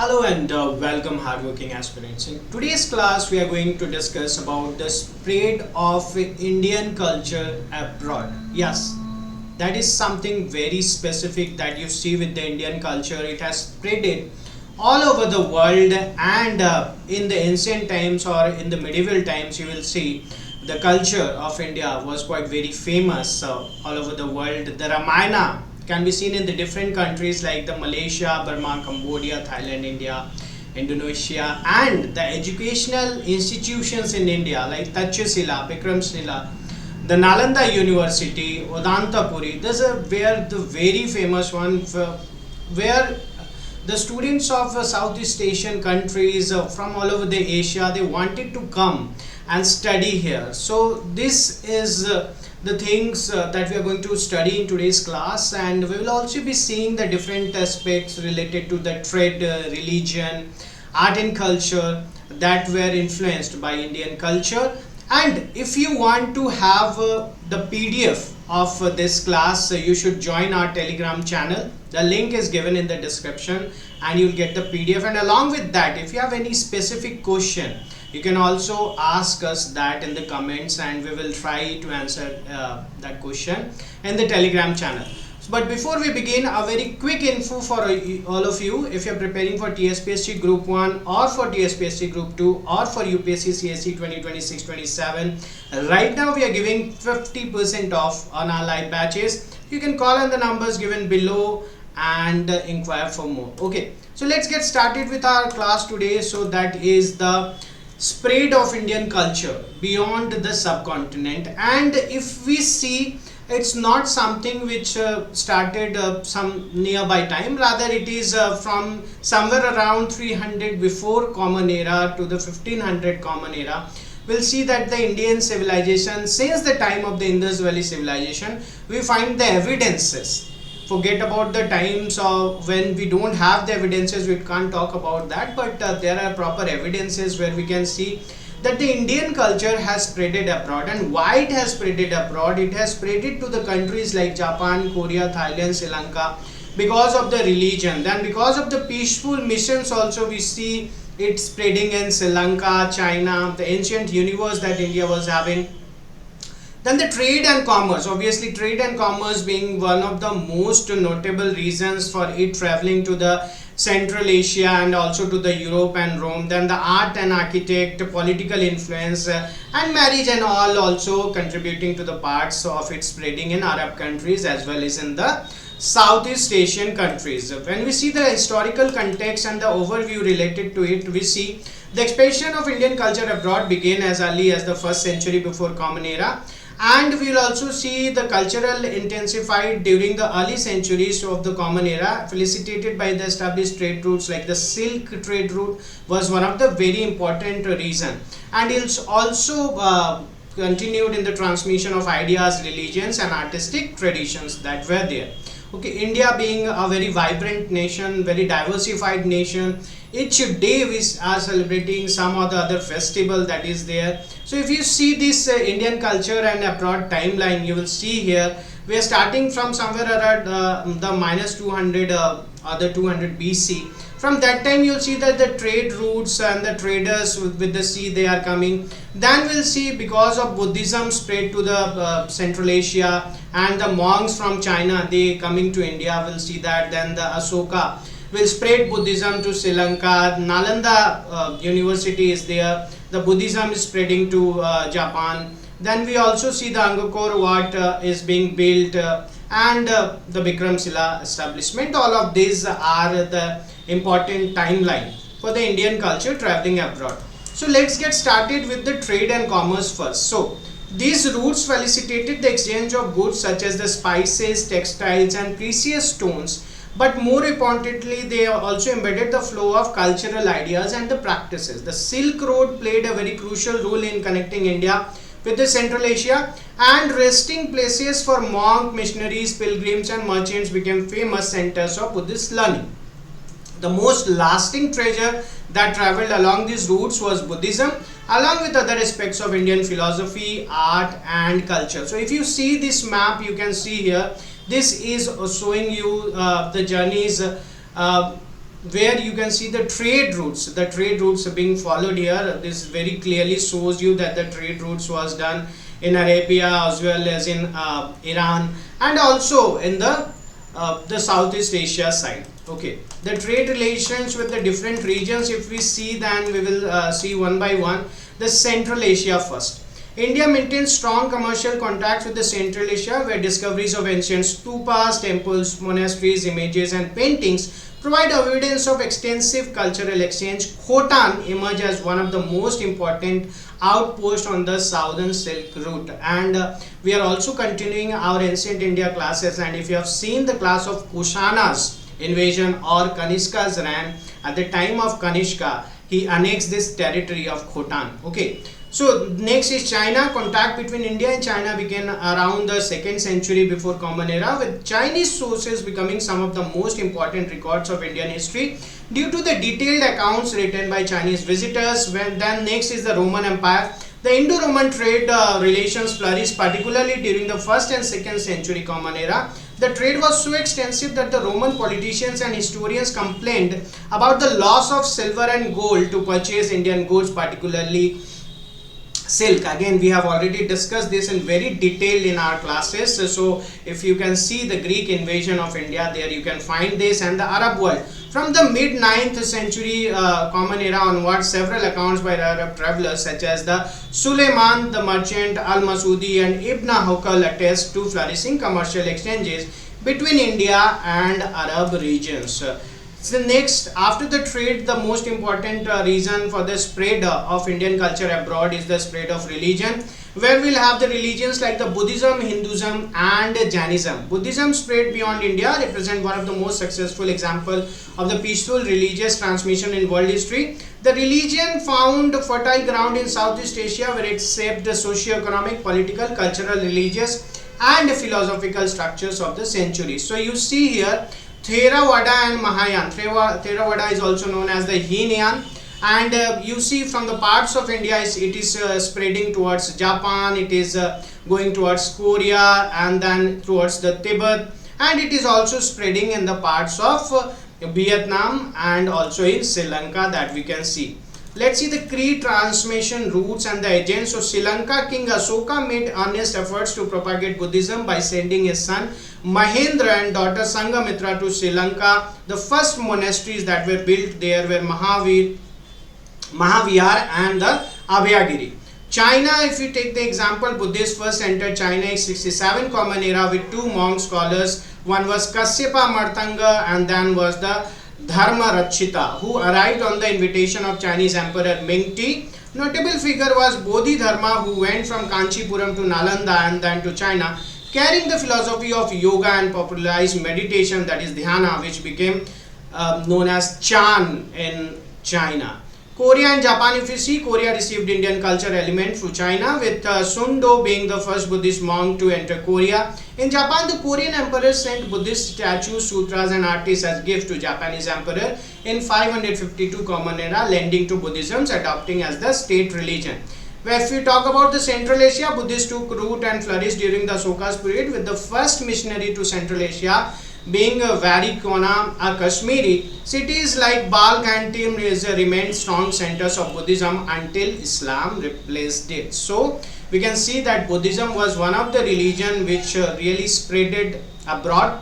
Hello and welcome hardworking aspirants. In today's class we are going to discuss about the spread of Indian culture abroad. Yes, that is something very specific that you see with the Indian culture. It has spread it all over the world, and in the ancient times or in the medieval times you will see the culture of India was quite very famous all over the world. The Ramayana can be seen in the different countries like the Malaysia, Burma, Cambodia, Thailand, India, Indonesia, and the educational institutions in India like Tachasila, Bikramshila, the Nalanda University, Odantapuri. These are where the very famous one where the students of Southeast Asian countries from all over the Asia, they wanted to come and study here. So this is the things that we are going to study in today's class, and we will also be seeing the different aspects related to the trade, religion, art and culture that were influenced by Indian culture. And if you want to have the PDF of this class, you should join our Telegram channel. The link is given in the description and you'll get the PDF. And along with that, if you have any specific question, you can also ask us that in the comments and we will try to answer that question in the Telegram channel. But before we begin, a very quick info for all of you. If you're preparing for TSPSC Group 1 or for TSPSC Group 2 or for UPSC CSE 2026-27, right now we are giving 50% off on our live batches. You can call on the numbers given below and inquire for more. Okay, so let's get started with our class today. So that is the spread of Indian culture beyond the subcontinent. And if we see, it's not something which started some nearby time, rather it is from somewhere around 300 before common era to the 1500 common era. We'll see that the Indian civilization, since the time of the Indus Valley civilization, we find the evidences. Forget about the times of when we don't have the evidences, we can't talk about that, but there are proper evidences where we can see that the Indian culture has spreaded abroad. And why it has spreaded abroad? It has spreaded to the countries like Japan, Korea, Thailand, Sri Lanka because of the religion. Then because of the peaceful missions also we see it spreading in Sri Lanka, China, the ancient universe that India was having. Then the trade and commerce, obviously trade and commerce being one of the most notable reasons for it traveling to the Central Asia and also to the Europe and Rome. Then the art and architect, political influence and marriage and all also contributing to the parts of its spreading in Arab countries as well as in the Southeast Asian countries. When we see the historical context and the overview related to it, we see the expansion of Indian culture abroad began as early as the 1st century before common era. And we will also see the cultural intensified during the early centuries of the common era, facilitated by the established trade routes like the silk trade route was one of the very important reason. And it's also continued in the transmission of ideas, religions and artistic traditions that were there. Okay, India being a very vibrant nation, very diversified nation, each day we are celebrating some or the other festival that is there. So if you see this Indian culture and abroad timeline, you will see here we are starting from somewhere around the minus 200 or the 200 BC. From that time you will see that the trade routes and the traders with the sea, they are coming. Then we'll see because of Buddhism spread to the Central Asia and the monks from China, they coming to India. We'll see that. Then the Ashoka will spread Buddhism to Sri Lanka. Nalanda University is there. The Buddhism is spreading to Japan. Then we also see the Angkor Wat is being built and the Bikramshila establishment. All of these are the important timeline for the Indian culture traveling abroad. So let's get started with the trade and commerce first. So these routes facilitated the exchange of goods such as the spices, textiles and precious stones. But more importantly, they also embedded the flow of cultural ideas and the practices. The Silk Road played a very crucial role in connecting India with the Central Asia, and resting places for monk, missionaries, pilgrims and merchants became famous centers of Buddhist learning. The most lasting treasure that traveled along these routes was Buddhism, along with other aspects of Indian philosophy, art and culture. So if you see this map, you can see here, this is showing you the journeys where you can see the trade routes being followed here. This very clearly shows you that the trade routes was done in Arabia as well as in Iran, and also in the Southeast Asia side. Okay, the trade relations with the different regions, if we see, then we will see one by one. The Central Asia first. India maintains strong commercial contacts with the Central Asia, where discoveries of ancient stupas, temples, monasteries, images and paintings provide evidence of extensive cultural exchange. Khotan emerged as one of the most important outposts on the southern Silk Route, and we are also continuing our ancient India classes, and if you have seen the class of Kushana's invasion or Kanishka's reign, at the time of Kanishka he annexed this territory of Khotan. Okay, so next is China. Contact between India and China began around the 2nd century before Common Era, with Chinese sources becoming some of the most important records of Indian history due to the detailed accounts written by Chinese visitors. Then next is the Roman Empire. The Indo-Roman trade relations flourished particularly during the 1st and 2nd century Common Era. The trade was so extensive that the Roman politicians and historians complained about the loss of silver and gold to purchase Indian goods, particularly silk. Again, we have already discussed this in very detail in our classes. So if you can see the Greek invasion of India, there you can find this, and the Arab world. From the mid 9th century Common Era onwards, several accounts by Arab travelers such as the Suleiman the Merchant, Al-Masudi and Ibn Hawqal attest to flourishing commercial exchanges between India and Arab regions. So next, after the trade, the most important reason for the spread of Indian culture abroad is the spread of religion, where we'll have the religions like the Buddhism, Hinduism and Jainism. Buddhism spread beyond India, represent one of the most successful example of the peaceful religious transmission in world history. The religion found fertile ground in Southeast Asia, where it shaped the socio-economic, political, cultural, religious and philosophical structures of the centuries. So you see here Theravada and Mahayana. Theravada is also known as the Hinayan, and you see from the parts of India it is spreading towards Japan, it is going towards Korea and then towards the Tibet, and it is also spreading in the parts of Vietnam and also in Sri Lanka, that we can see. Let's see the creed transmission routes and the agents. So Sri Lanka King Asoka made earnest efforts to propagate Buddhism by sending his son Mahendra and daughter Sangamitra to Sri Lanka. The first monasteries that were built there were Mahavihar and the Abhayagiri. China, if you take the example, Buddhists first entered China in 67 Common Era with two monk scholars. One was Kasyapa Martanga and then was the Dharma Rachita, who arrived on the invitation of Chinese Emperor Mingti. Notable figure was Bodhidharma, who went from Kanchipuram to Nalanda and then to China, carrying the philosophy of yoga and popularized meditation, that is dhyana, which became known as Chan in China. Korea and Japan, if you see, Korea received Indian culture element through China, with Sundo being the first Buddhist monk to enter Korea. In Japan, the Korean emperor sent Buddhist statues, sutras and artists as gift to Japanese emperor in 552 Common Era, lending to Buddhism's adopting as the state religion. Where if we talk about the Central Asia, Buddhists took root and flourished during the Asoka's period, with the first missionary to Central Asia being Varikona, a Kashmiri. Cities like Balkh and Tim remained strong centers of Buddhism until Islam replaced it. So we can see that Buddhism was one of the religion which really spreaded abroad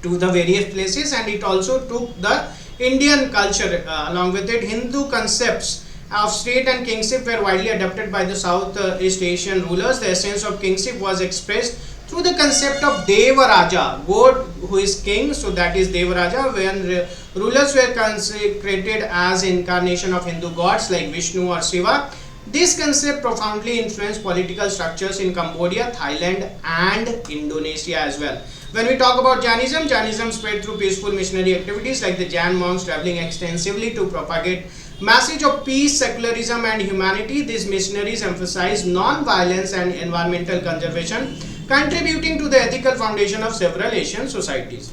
to the various places, and it also took the Indian culture along with it. Hindu concepts of state and kingship were widely adopted by the Southeast Asian rulers. The essence of kingship was expressed through the concept of Devaraja, God who is king, so that is Devaraja, when rulers were consecrated as incarnation of Hindu gods like Vishnu or Shiva. This concept profoundly influenced political structures in Cambodia, Thailand and Indonesia as well. When we talk about Jainism, Jainism spread through peaceful missionary activities like the Jain monks traveling extensively to propagate message of peace, secularism and humanity. These missionaries emphasized non-violence and environmental conservation, contributing to the ethical foundation of several Asian societies.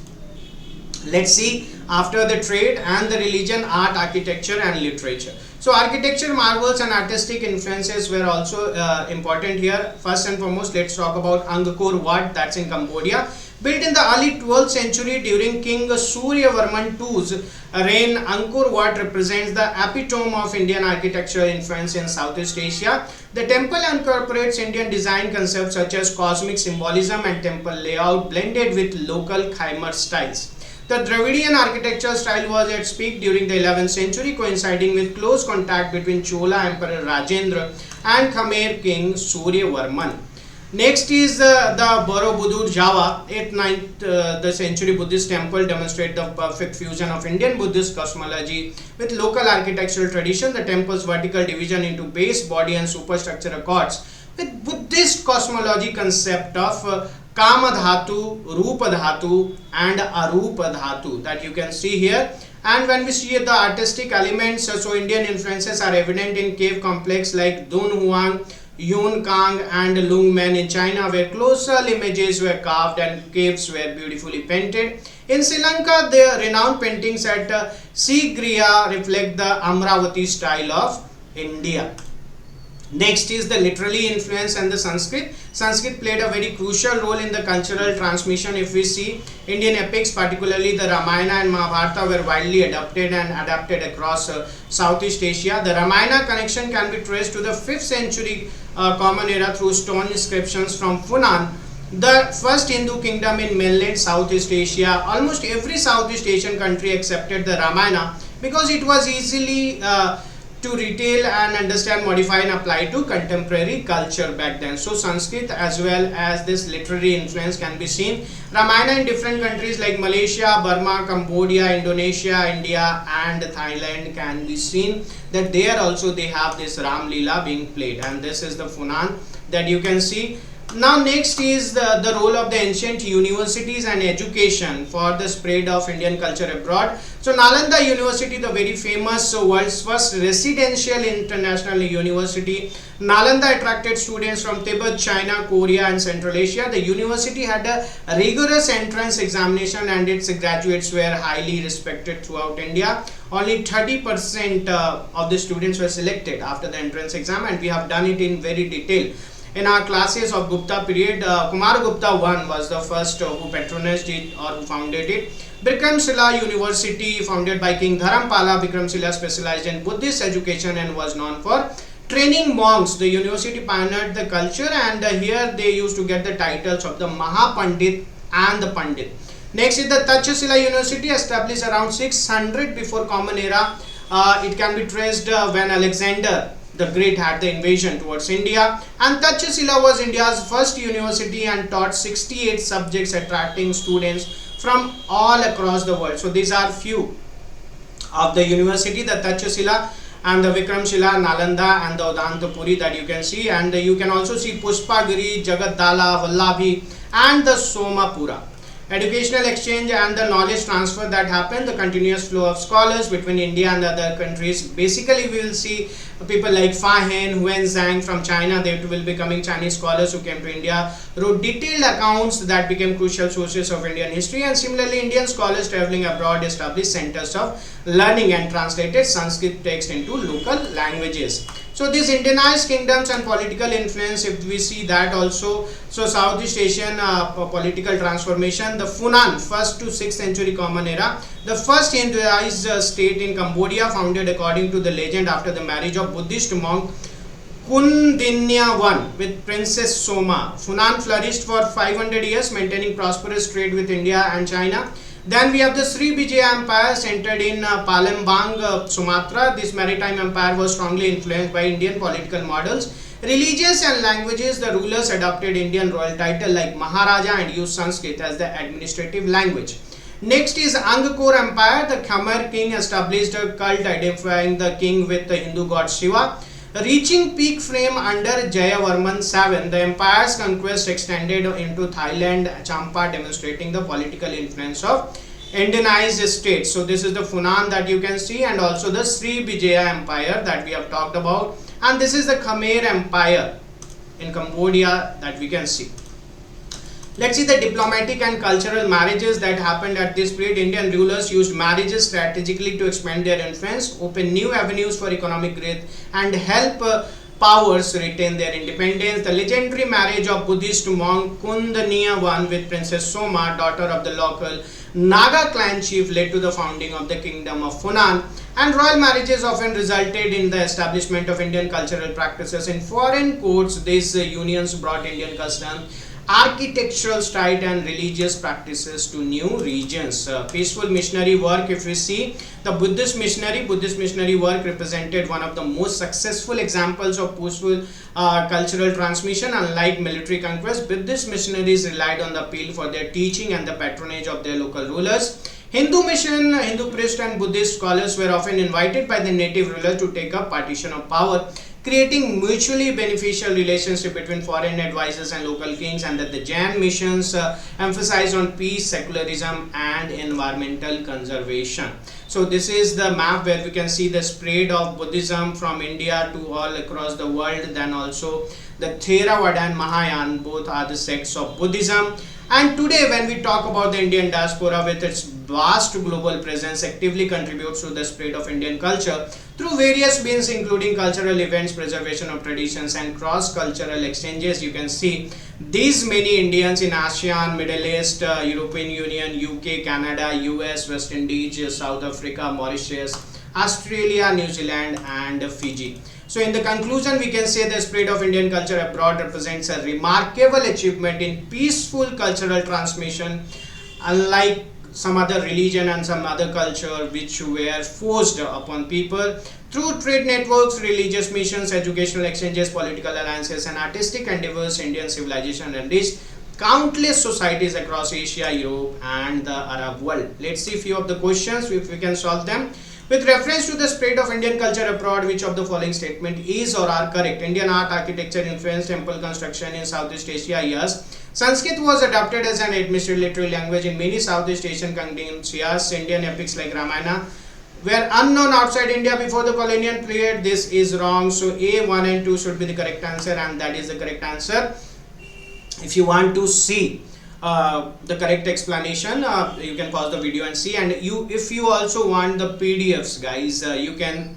Let's see after the trade and the religion, art, architecture and literature. So architecture marvels and artistic influences were also important here. First and foremost, let's talk about Angkor Wat, that's in Cambodia, Built in the early 12th century during King Suryavarman II's reign, Angkor Wat represents the epitome of Indian architectural influence in Southeast Asia. The temple incorporates Indian design concepts such as cosmic symbolism and temple layout blended with local Khmer styles. The Dravidian architectural style was at its peak during the 11th century, coinciding with close contact between Chola Emperor Rajendra and Khmer King Suryavarman. Next is the Borobudur Java, 8th-9th century Buddhist temple demonstrate the perfect fusion of Indian Buddhist cosmology with local architectural tradition. The temple's vertical division into base, body and superstructure accords with Buddhist cosmology concept of Kama Dhatu, Rupa Dhatu and Arupa Dhatu that you can see here. And when we see the artistic elements, so Indian influences are evident in cave complex like Dunhuang, Yun Kang and Lungmen in China, where colossal images were carved and caves were beautifully painted. In Sri Lanka, the renowned paintings at Sigriya reflect the Amravati style of India. Next is the literary influence and the Sanskrit. Sanskrit played a very crucial role in the cultural transmission. If we see Indian epics, particularly the Ramayana and Mahabharata, were widely adapted across Southeast Asia. The Ramayana connection can be traced to the 5th century Common Era through stone inscriptions from Funan, the first Hindu kingdom in mainland Southeast Asia. Almost every Southeast Asian country accepted the Ramayana because it was easily to retail and understand, modify and apply to contemporary culture back then. So Sanskrit as well as this literary influence can be seen. Ramayana in different countries like Malaysia, Burma, Cambodia, Indonesia, India and Thailand can be seen that there also they have this Ram Leela being played, and this is the Funan that you can see. Now next is the role of the ancient universities and education for the spread of Indian culture abroad. So Nalanda University, the very famous world's first residential international university. Nalanda attracted students from Tibet, China, Korea and Central Asia. The university had a rigorous entrance examination and its graduates were highly respected throughout India. Only 30% of the students were selected after the entrance exam, and we have done it in very detail. In our classes of Gupta period, Kumar Gupta I was the first who patronized it or who founded it. Bikramshila University, founded by King Dharampala. Bikramshila specialized in Buddhist education and was known for training monks. The university pioneered the culture, and here they used to get the titles of the Mahapandit and the Pandit. Next is the Takshashila University, established around 600 before Common Era. It can be traced when Alexander the Great had the invasion towards India, and Takshashila was India's first university and taught 68 subjects, attracting students from all across the world. So these are few of the university, the Takshashila and the Vikramshila, Nalanda and the Udantapuri that you can see, and you can also see Pushpagiri, Jagatdala, Vallabhi and the Somapura. Educational exchange and the knowledge transfer that happened, the continuous flow of scholars between India and other countries. Basically, we will see people like Fa Hen, Huenzhang from China. They will be becoming Chinese scholars who came to India, wrote detailed accounts that became crucial sources of Indian history. And similarly, Indian scholars traveling abroad established centers of learning and translated Sanskrit text into local languages. So these Indianized kingdoms and political influence, if we see that also, so Southeast Asian political transformation, the Funan, 1st to 6th century Common Era, the first Hinduized state in Cambodia, founded according to the legend after the marriage of Buddhist monk Kundinya I with Princess Soma. Funan flourished for 500 years, maintaining prosperous trade with India and China. Then we have the Srivijaya Empire, centered in Palembang, Sumatra. This maritime empire was strongly influenced by Indian political models. Religious and languages, the rulers adopted Indian royal title like Maharaja and used Sanskrit as the administrative language. Next is Angkor Empire. The Khmer king established a cult identifying the king with the Hindu god Shiva. Reaching peak frame under Jayavarman VII, the empire's conquest extended into Thailand, Champa, demonstrating the political influence of Indianized states. So this is the Funan that you can see, and also the Srivijaya Empire that we have talked about, and this is the Khmer Empire in Cambodia that we can see. Let's see the diplomatic and cultural marriages that happened at this period. Indian rulers used marriages strategically to expand their influence, open new avenues for economic growth, and help powers retain their independence. The legendary marriage of Buddhist monk Kundaniya I with Princess Soma, daughter of the local Naga clan chief, led to the founding of the kingdom of Funan. And royal marriages often resulted in the establishment of Indian cultural practices in foreign courts. These unions brought Indian custom, architectural style and religious practices to new regions. Peaceful missionary work, if we see the Buddhist missionary work represented one of the most successful examples of peaceful cultural transmission. Unlike military conquest, Buddhist missionaries relied on the appeal for their teaching and the patronage of their local rulers. Hindu mission, Hindu priests and Buddhist scholars were often invited by the native ruler to take up partition of power, creating mutually beneficial relationship between foreign advisors and local kings. And that the Jain missions emphasize on peace, secularism and environmental conservation. So this is the map where we can see the spread of Buddhism from India to all across the world. Then also the Theravada and Mahayana, both are the sects of Buddhism. And today when we talk about the Indian diaspora with its vast global presence, actively contributes to the spread of Indian culture through various means including cultural events, preservation of traditions and cross-cultural exchanges. You can see these many Indians in ASEAN, Middle East, European Union, UK, Canada, US, West Indies, South Africa, Mauritius, Australia, New Zealand and Fiji. So in the conclusion, we can say the spread of Indian culture abroad represents a remarkable achievement in peaceful cultural transmission, unlike some other religion and some other culture which were forced upon people. Through trade networks, religious missions, educational exchanges, political alliances and artistic endeavors, Indian civilization enriched countless societies across Asia, Europe and the Arab world. Let's see a few of the questions if we can solve them. With reference to the spread of Indian culture abroad, which of the following statement is or are correct? Indian art, architecture influenced temple construction in Southeast Asia? Yes. Sanskrit was adopted as an administrative literary language in many Southeast Asian kingdoms. Yes. Indian epics like Ramayana were unknown outside India before the colonial period. This is wrong. So A, 1 and 2 should be the correct answer, and that is the correct answer. If you want to see the correct explanation, you can pause the video and see. And if you also want the PDFs, guys, you can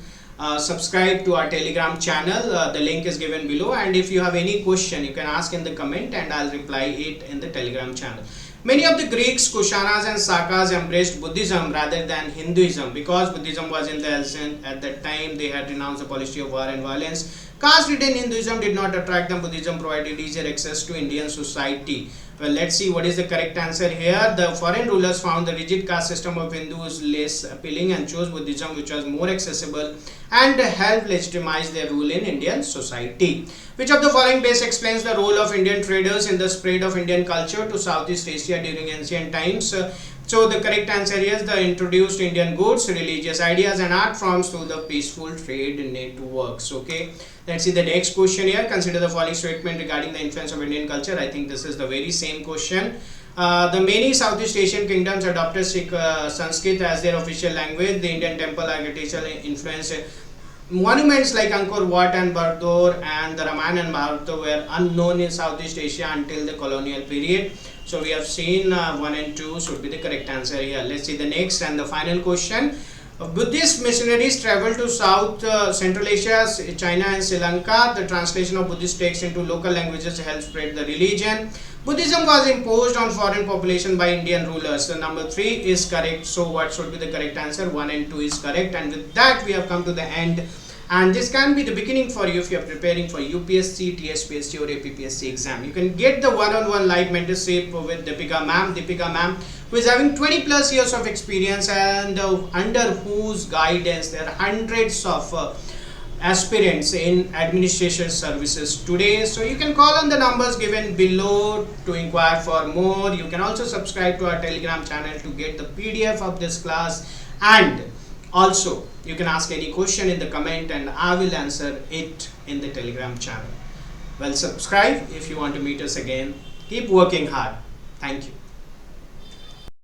subscribe to our Telegram channel. The link is given below, and if you have any question, you can ask in the comment and I'll reply it in the Telegram channel. Many of the Greeks, Kushanas and Sakas embraced Buddhism rather than Hinduism because Buddhism was in the ascent at that time. They had renounced the policy of war and violence. Caste-ridden Hinduism did not attract them. Buddhism provided easier access to Indian society. Well, let's see what is the correct answer here. The foreign rulers found the rigid caste system of Hindus less appealing and chose Buddhism, which was more accessible and helped legitimize their rule in Indian society. Which of the following best explains the role of Indian traders in the spread of Indian culture to Southeast Asia during ancient times? So the correct answer is the introduced Indian goods, religious ideas and art forms through the peaceful trade networks. Okay, let's see the next question here. Consider the following statement regarding the influence of Indian culture. I think this is the very same question. The many Southeast Asian kingdoms adopted Sanskrit as their official language. The Indian temple architecture influenced monuments like Angkor Wat and Bardor and the Ramayana and Bharata were unknown in Southeast Asia until the colonial period. So we have seen 1 and 2 should be the correct answer here. Let's see the next and the final question. Buddhist missionaries traveled to South Central Asia, China and Sri Lanka. The translation of Buddhist texts into local languages helped spread the religion. Buddhism was imposed on foreign population by Indian rulers. So number 3 is correct. So what should be the correct answer? 1 and 2 is correct. And with that we have come to the end. And this can be the beginning for you if you are preparing for UPSC, TSPSC or APPSC exam. You can get the one-on-one live mentorship with Deepika ma'am, who is having 20 plus years of experience and under whose guidance there are hundreds of aspirants in administration services today. So you can call on the numbers given below to inquire for more. You can also subscribe to our Telegram channel to get the PDF of this class, and also you can ask any question in the comment and I will answer it in the Telegram channel. Well, subscribe if you want to meet us again. Keep working hard. Thank you.